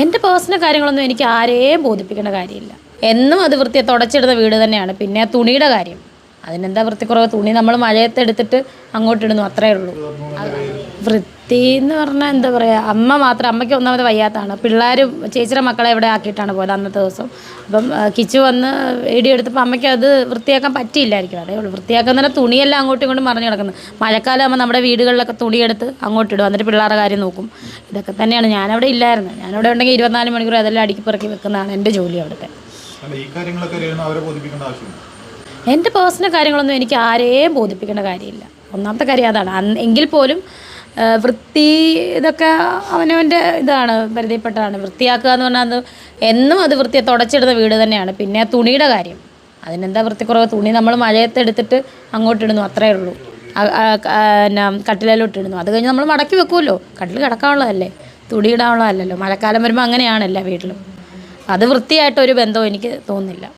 എൻ്റെ പേഴ്സണൽ കാര്യങ്ങളൊന്നും എനിക്ക് ആരെയും ബോധിപ്പിക്കേണ്ട കാര്യമില്ല. എന്നും അത് വൃത്തിയെ തുടച്ചിടുന്ന വീട് തന്നെയാണ്. പിന്നെ തുണിയുടെ കാര്യം, അതിനെന്താ വൃത്തിക്കുറവ്? തുണി നമ്മൾ മഴയത്തെടുത്തിട്ട് അങ്ങോട്ടിടുന്നു, അത്രയേ ഉള്ളൂ. വൃത്തി എന്ന് പറഞ്ഞാൽ എന്താ പറയുക, അമ്മയ്ക്ക് ഒന്നാമത് വയ്യാത്തതാണ്. പിള്ളേർ ചേച്ചിയുടെ മക്കളെ എവിടെ ആക്കിയിട്ടാണ് പോയത് അന്നത്തെ ദിവസം. അപ്പം കിച്ചു വന്ന് എടുത്തപ്പോൾ അമ്മയ്ക്ക് അത് വൃത്തിയാക്കാൻ പറ്റിയില്ലായിരിക്കും, അതേ ഉള്ളൂ. വൃത്തിയാക്കാൻ തന്നെ തുണിയെല്ലാം അങ്ങോട്ടും ഇങ്ങോട്ടും മറിഞ്ഞു കിടക്കുന്നത്. മഴക്കാലം ആകുമ്പോൾ നമ്മുടെ വീടുകളിലൊക്കെ തുണിയെടുത്ത് അങ്ങോട്ടിടും, എന്നിട്ട് പിള്ളേരുടെ കാര്യം നോക്കും. ഇതൊക്കെ തന്നെയാണ്. ഞാനവിടെ ഇല്ലായിരുന്നു. ഞാനവിടെ ഉണ്ടെങ്കിൽ 24 മണിക്കൂർ അതെല്ലാം അടുക്കി പെറുക്കി വെക്കുന്നതാണ് എൻ്റെ ജോലി അവിടുത്തെ. എൻ്റെ പേഴ്സണൽ കാര്യങ്ങളൊന്നും എനിക്ക് ആരെയും ബോധിപ്പിക്കേണ്ട കാര്യമില്ല. ഒന്നാമത്തെ കാര്യം അതാണ്. എങ്കിൽ പോലും വൃത്തി ഇതൊക്കെ അവനവൻ്റെ ഇതാണ്, പരിധിപ്പെട്ടതാണ്. വൃത്തിയാക്കുക എന്ന് പറഞ്ഞാൽ എന്നും അത് വൃത്തിയെ തുടച്ചിടുന്ന വീട് തന്നെയാണ്. പിന്നെ തുണിയുടെ കാര്യം, അതിനെന്താ വൃത്തിക്കുറവ്? തുണി നമ്മൾ മഴയത്തെടുത്തിട്ട് അങ്ങോട്ടിടുന്നു, അത്രയേ ഉള്ളൂ. കട്ടിലെല്ലാം ഇട്ടിടുന്നു. അത് കഴിഞ്ഞ് നമ്മൾ മടക്കി വെക്കുമല്ലോ. കട്ടിൽ കിടക്കാനുള്ളതല്ലേ, തുണി ഇടാനുള്ളതല്ലല്ലോ. മഴക്കാലം വരുമ്പോൾ അങ്ങനെയാണ് എല്ലാ വീട്ടിലും. അത് വൃത്തിയായിട്ടൊരു ബന്ധവും എനിക്ക് തോന്നുന്നില്ല.